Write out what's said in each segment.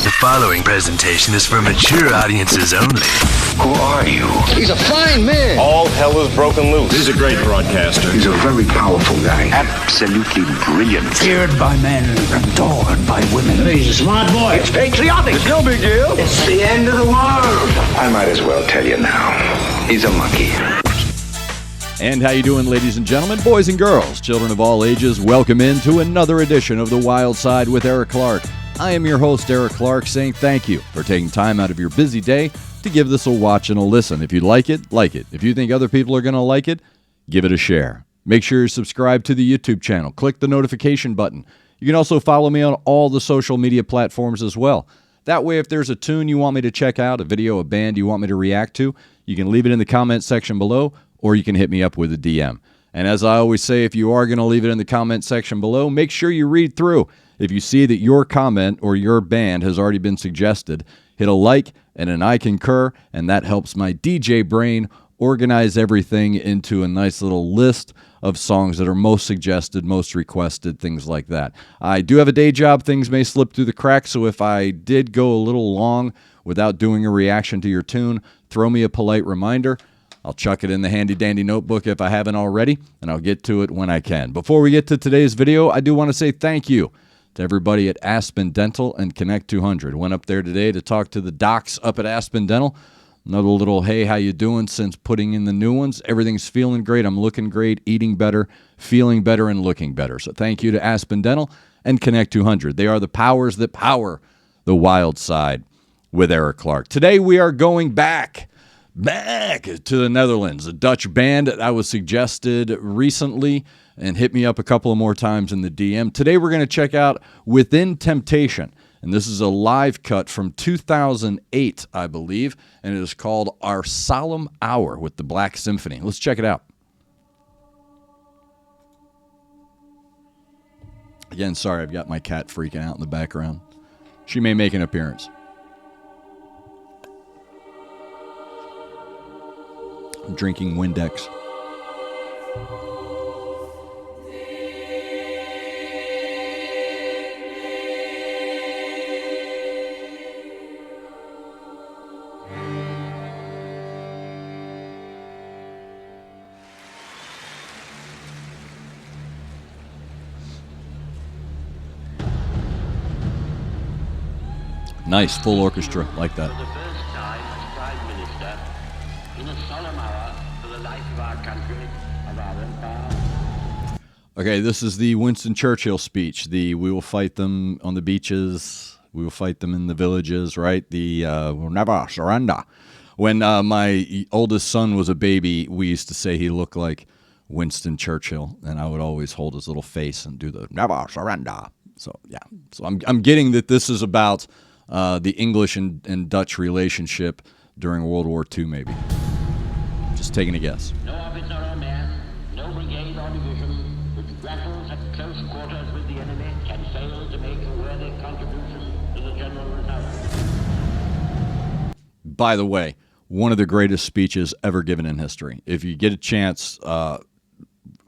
The following presentation is for mature audiences only. Who are you? He's a fine man. All hell is broken loose. He's a great broadcaster. He's a very powerful guy. Absolutely brilliant. Feared by men, adored by women. He's a smart boy. It's patriotic. It's no big deal. It's the end of the world. I might as well tell you now. He's a monkey. And how you doing, ladies and gentlemen, boys and girls, children of all ages? Welcome into another edition of The Wild Side with Eric Clark. I am your host, Eric Clark, saying thank you for taking time out of your busy day to give this a watch and a listen. If you like it, like it. If you think other people are going to like it, give it a share. Make sure you're subscribed to the YouTube channel. Click the notification button. You can also follow me on all the social media platforms as well. That way, if there's a tune you want me to check out, a video, a band you want me to react to, you can leave it in the comment section below, or you can hit me up with a DM. And as I always say, if you are going to leave it in the comment section below, make sure you read through. If you see that your comment or your band has already been suggested, hit a like and an I concur, and that helps my DJ brain organize everything into a nice little list of songs that are most suggested, most requested, things like that. I do have a day job. Things may slip through the cracks, so if I did go a little long without doing a reaction to your tune, throw me a polite reminder. I'll chuck it in the handy-dandy notebook if I haven't already, and I'll get to it when I can. Before we get to today's video, I do want to say thank you to everybody at Aspen Dental and Connect 200. Went up there today to talk to the docs up at Aspen Dental. Another little, hey, how you doing since putting in the new ones. Everything's feeling great. I'm looking great, eating better, feeling better, and looking better. So thank you to Aspen Dental and Connect 200. They are the powers that power the wild side with Eric Clark. Today we are going back to the Netherlands, a Dutch band that I was suggested recently and hit me up a couple of more times in the DM. Today we're going to check out Within Temptation, and this is a live cut from 2008, I believe, and it is called Our Solemn Hour with the Black Symphony. Let's check it out. Again, sorry, I've got my cat freaking out in the background. She may make an appearance. I'm drinking Windex. Nice, full orchestra, like that. For the first time as Prime Minister, in a solemn hour for the life of our country, of our empire. Okay, this is the Winston Churchill speech. We will fight them on the beaches. We will fight them in the villages, right? We'll never surrender. When my oldest son was a baby, we used to say he looked like Winston Churchill, and I would always hold his little face and do the never surrender. So, yeah. So I'm getting that this is about the English and Dutch relationship during World War II, maybe. Just taking a guess. No officer or man, no brigade or division, which grapples at close quarters with the enemy, can fail to make a worthy contribution to the general result. By the way, one of the greatest speeches ever given in history. If you get a chance,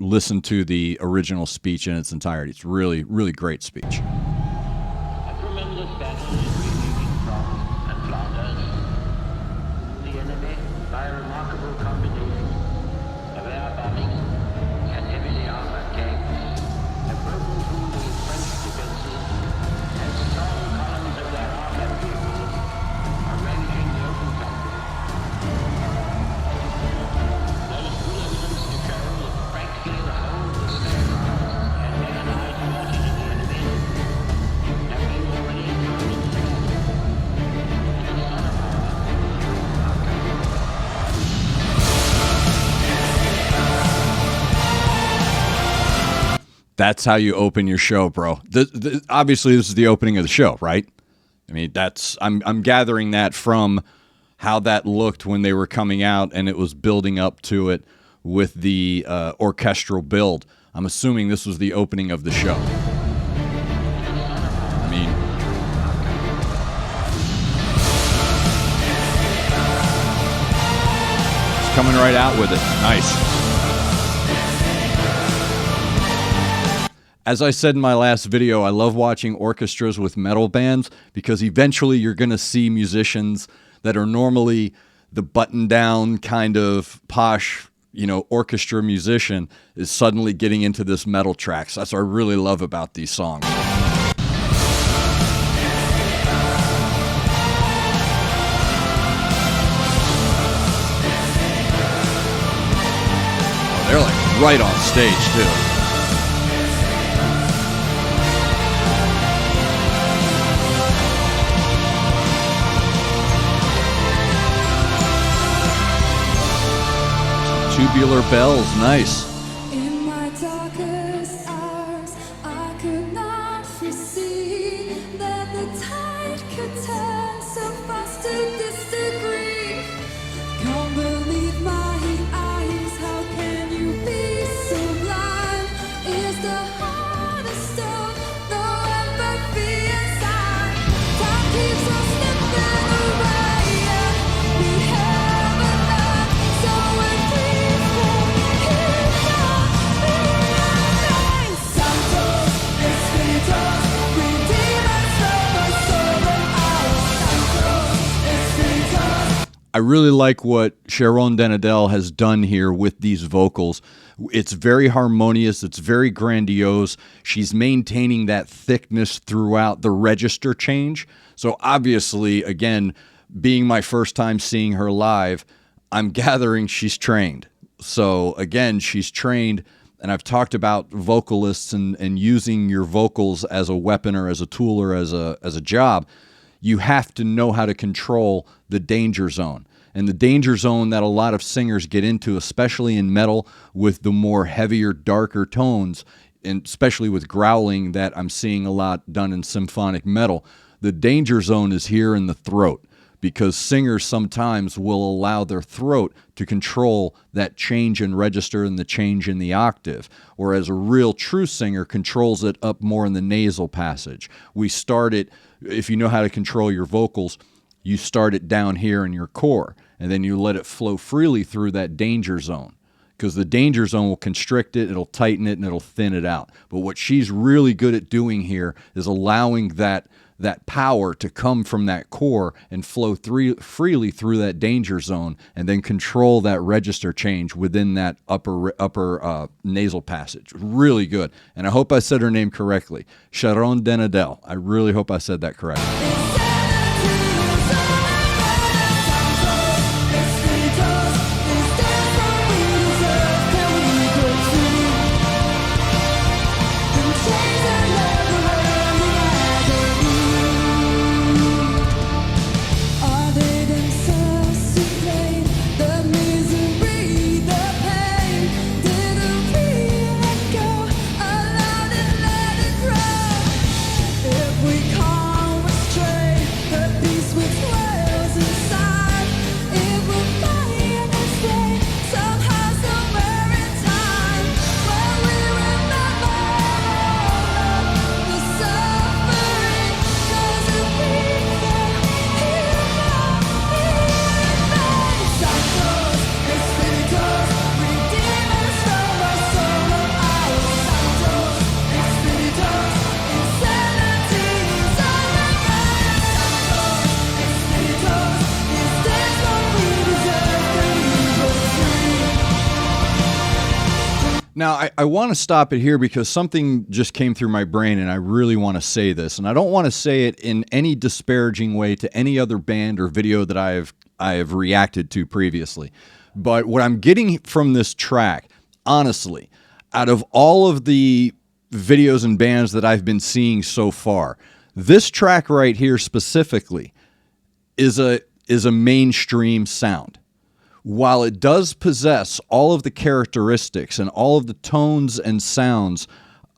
listen to the original speech in its entirety. It's really, really great speech. A tremendous battle is raging in France and Flanders. The enemy, by a remarkable combination of air bombing and heavily armored tanks, have broken through the French defenses, and strong columns of their armored vehicles are ranging the open country. There is good evidence to show that practically the whole of the specialized and mechanized forces of the enemy have been already included in the battle. In a solemn hour, our country. That's how you open your show, bro. Obviously, this is the opening of the show, right? I mean, I'm gathering that from how that looked when they were coming out, and it was building up to it with the orchestral build. I'm assuming this was the opening of the show. I mean, it's coming right out with it. Nice. As I said in my last video, I love watching orchestras with metal bands because eventually you're going to see musicians that are normally the button-down kind of posh, orchestra musician is suddenly getting into this metal tracks. That's what I really love about these songs. They're like right on stage too. Tubular bells, nice. In my darkest hours, I could not foresee that the tide could turn so fast to this degree. Can't believe my eyes, how can you be so blind? Is the hardest stone there'll ever be inside. Time keeps on slipping away and we haven't learned, so we're I really like what Sharon Denadel has done here with these vocals. It's very harmonious. It's very grandiose. She's maintaining that thickness throughout the register change. So obviously, again, being my first time seeing her live, I'm gathering she's trained. So again, she's trained, and I've talked about vocalists and using your vocals as a weapon or as a tool or as a job. You have to know how to control the danger zone. And the danger zone that a lot of singers get into, especially in metal with the more heavier, darker tones, and especially with growling that I'm seeing a lot done in symphonic metal, the danger zone is here in the throat, because singers sometimes will allow their throat to control that change in register and the change in the octave, whereas a real true singer controls it up more in the nasal passage. We start it, if you know how to control your vocals, you start it down here in your core, and then you let it flow freely through that danger zone, because the danger zone will constrict it, it'll tighten it, and it'll thin it out. But what she's really good at doing here is allowing that power to come from that core and flow freely through that danger zone, and then control that register change within that upper nasal passage. Really good. And I hope I said her name correctly. Sharon Denadel. I really hope I said that correctly. Now, I want to stop it here because something just came through my brain, and I really want to say this. And I don't want to say it in any disparaging way to any other band or video that I have reacted to previously. But what I'm getting from this track, honestly, out of all of the videos and bands that I've been seeing so far, this track right here specifically is a mainstream sound. While it does possess all of the characteristics and all of the tones and sounds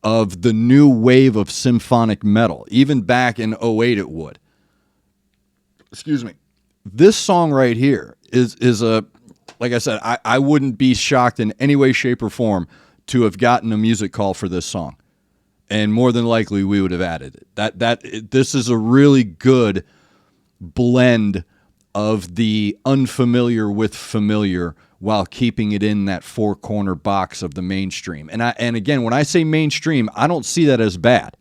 of the new wave of symphonic metal, even back in '08 it would. Excuse me. This song right here is a, like I said, I wouldn't be shocked in any way, shape, or form to have gotten a music call for this song. And more than likely we would have added it. This is a really good blend of the unfamiliar with familiar while keeping it in that four-corner box of the mainstream. And again, when I say mainstream, I don't see that as bad.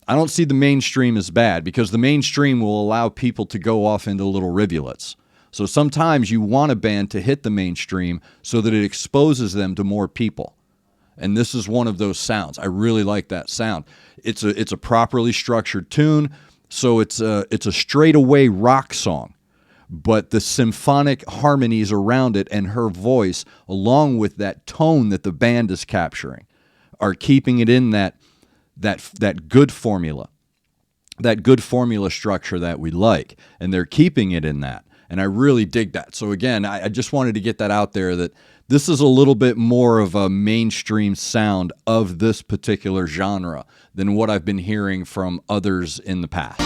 I don't see the mainstream as bad, because the mainstream will allow people to go off into little rivulets. So sometimes you want a band to hit the mainstream so that it exposes them to more people. And this is one of those sounds. I really like that sound. It's a properly structured tune, so it's a straightaway rock song. But the symphonic harmonies around it and her voice, along with that tone that the band is capturing, are keeping it in that good formula, that good formula structure that we like. And they're keeping it in that. And I really dig that. So again, I just wanted to get that out there, that this is a little bit more of a mainstream sound of this particular genre than what I've been hearing from others in the past.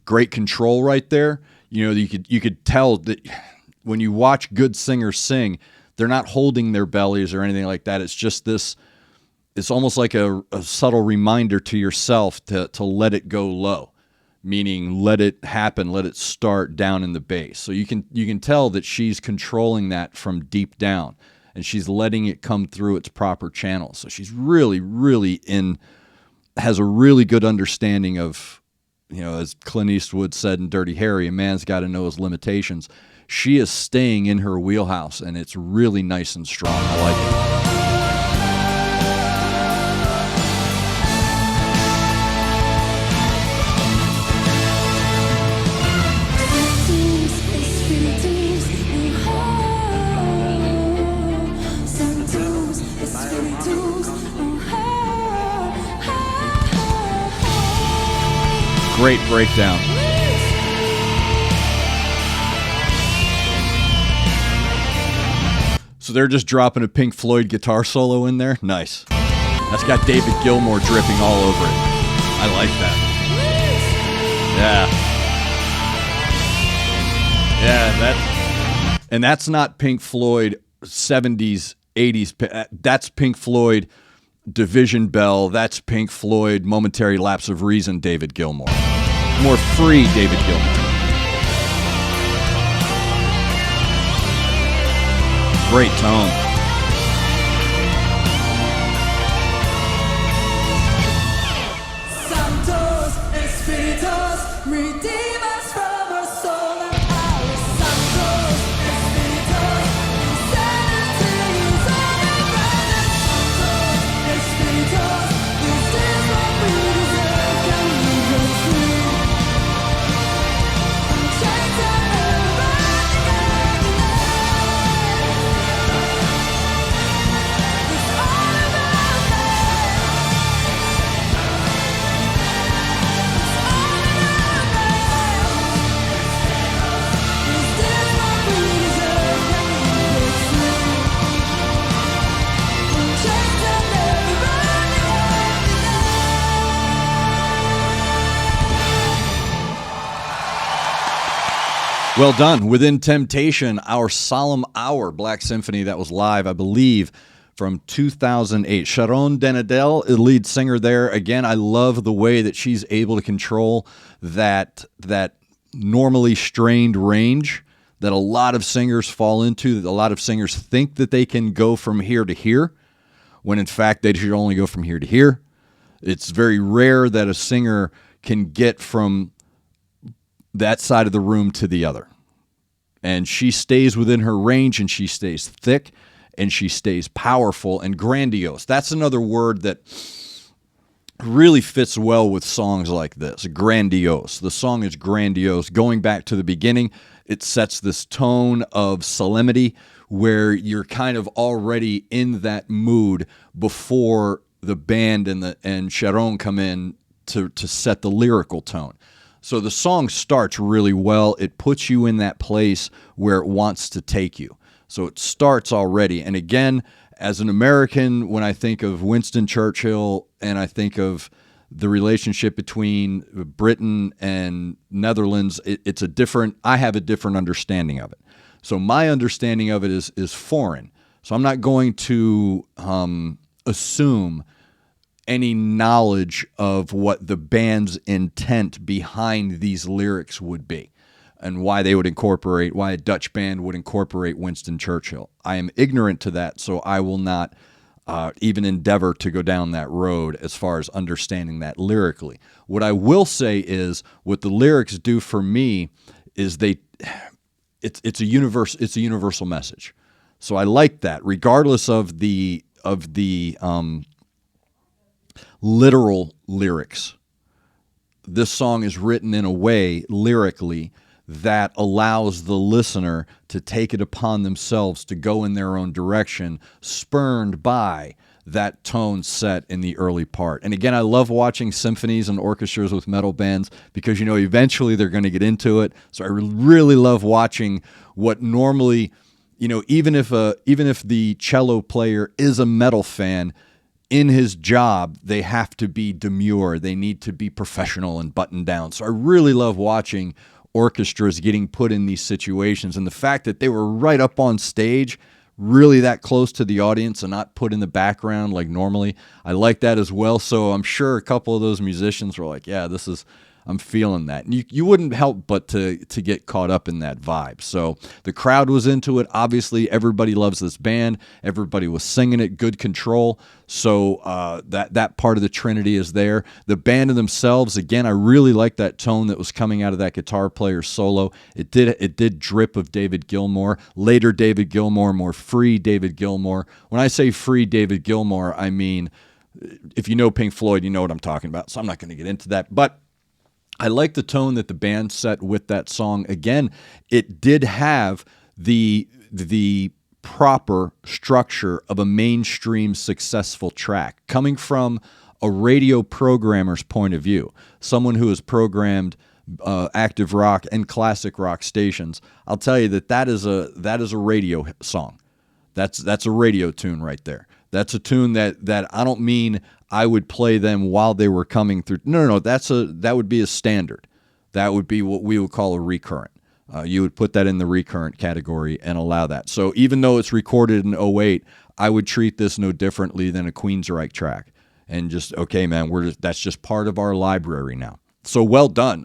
Great control right there. You know, you could tell that when you watch good singers sing, they're not holding their bellies or anything like that. It's just this, it's almost like a subtle reminder to yourself to let it go low, meaning let it happen, let it start down in the bass. So you can tell that she's controlling that from deep down, and she's letting it come through its proper channel. So she's really, really has a really good understanding of, you know, as Clint Eastwood said in Dirty Harry, a man's got to know his limitations. She is staying in her wheelhouse, and it's really nice and strong. I like it. Great breakdown. So they're just dropping a Pink Floyd guitar solo in there? Nice. That's got David Gilmour dripping all over it. I like that. Yeah, that's not Pink Floyd 70s, 80s. That's Pink Floyd Division Bell. That's Pink Floyd Momentary Lapse of Reason, David Gilmour. More free David Gilmour. Great tone. Santos, Espíritus, redeem us from our soul and our Santos, Espíritus, insanity is all around us. Santos, Espíritus, this is what we deserve. Can we break free? Chains are never running out. Well done. Within Temptation, our Solemn Hour Black Symphony that was live, I believe, from 2008. Sharon Denadel, lead singer there. Again, I love the way that she's able to control that normally strained range that a lot of singers fall into, that a lot of singers think that they can go from here to here, when in fact they should only go from here to here. It's very rare that a singer can get from that side of the room to the other. And she stays within her range, and she stays thick, and she stays powerful and grandiose. That's another word that really fits well with songs like this, grandiose. The song is grandiose. Going back to the beginning, it sets this tone of solemnity where you're kind of already in that mood before the band and Sharon come in to set the lyrical tone. So the song starts really well. It puts you in that place where it wants to take you. So it starts already. And again, as an American, when I think of Winston Churchill and I think of the relationship between Britain and Netherlands, I have a different understanding of it. So my understanding of it is foreign. So I'm not going to assume any knowledge of what the band's intent behind these lyrics would be and why a Dutch band would incorporate Winston Churchill. I am ignorant to that, so I will not even endeavor to go down that road as far as understanding that lyrically. What I will say is what the lyrics do for me is it's a universal message. So I like that, regardless of the literal lyrics. This song is written in a way lyrically that allows the listener to take it upon themselves to go in their own direction, spurned by that tone set in the early part. And again, I love watching symphonies and orchestras with metal bands because, eventually they're going to get into it. So I really love watching what normally, even if the cello player is a metal fan, in his job, they have to be demure. They need to be professional and buttoned down. So I really love watching orchestras getting put in these situations. And the fact that they were right up on stage, really that close to the audience and not put in the background like normally, I like that as well. So I'm sure a couple of those musicians were like, yeah, I'm feeling that. And you wouldn't help but to get caught up in that vibe. So the crowd was into it. Obviously, everybody loves this band. Everybody was singing it, good control. So that part of the Trinity is there. The band in themselves, again, I really like that tone that was coming out of that guitar player's solo. It did drip of David Gilmour. Later David Gilmour, more free David Gilmour. When I say free David Gilmour, I mean, if you know Pink Floyd, you know what I'm talking about. So I'm not going to get into that. But I like the tone that the band set with that song. Again, it did have the proper structure of a mainstream successful track coming from a radio programmer's point of view, someone who has programmed active rock and classic rock stations. I'll tell you that is a radio song. That's a radio tune right there. That's a tune that I don't mean I would play them while they were coming through. No. That would be a standard. That would be what we would call a recurrent. You would put that in the recurrent category and allow that. So even though it's recorded in '08, I would treat this no differently than a Queensryche track. And just, okay, man, that's just part of our library now. So well done.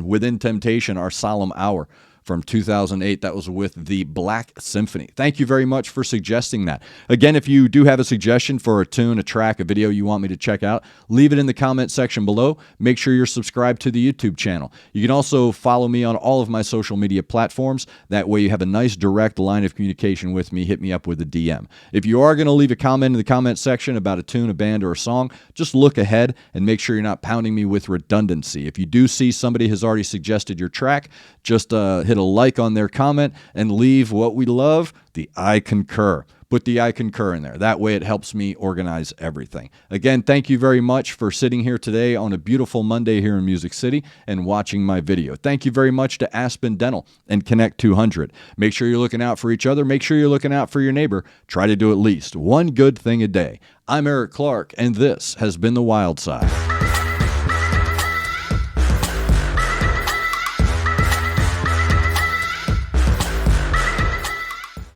Within Temptation, our Solemn Hour from 2008. That was with the Black Symphony. Thank you very much for suggesting that. Again, if you do have a suggestion for a tune, a track, a video you want me to check out, leave it in the comment section below. Make sure you're subscribed to the YouTube channel. You can also follow me on all of my social media platforms. That way you have a nice direct line of communication with me. Hit me up with a DM. If you are going to leave a comment in the comment section about a tune, a band, or a song, just look ahead and make sure you're not pounding me with redundancy. If you do see somebody has already suggested your track, just hit a like on their comment and leave what we love, the I concur. Put the I concur in there. That way it helps me organize everything. Again, thank you very much for sitting here today on a beautiful Monday here in Music City and watching my video. Thank you very much to Aspen Dental and Connect 200. Make sure you're looking out for each other. Make sure you're looking out for your neighbor. Try to do at least one good thing a day. I'm Eric Clark, and this has been The Wild Side.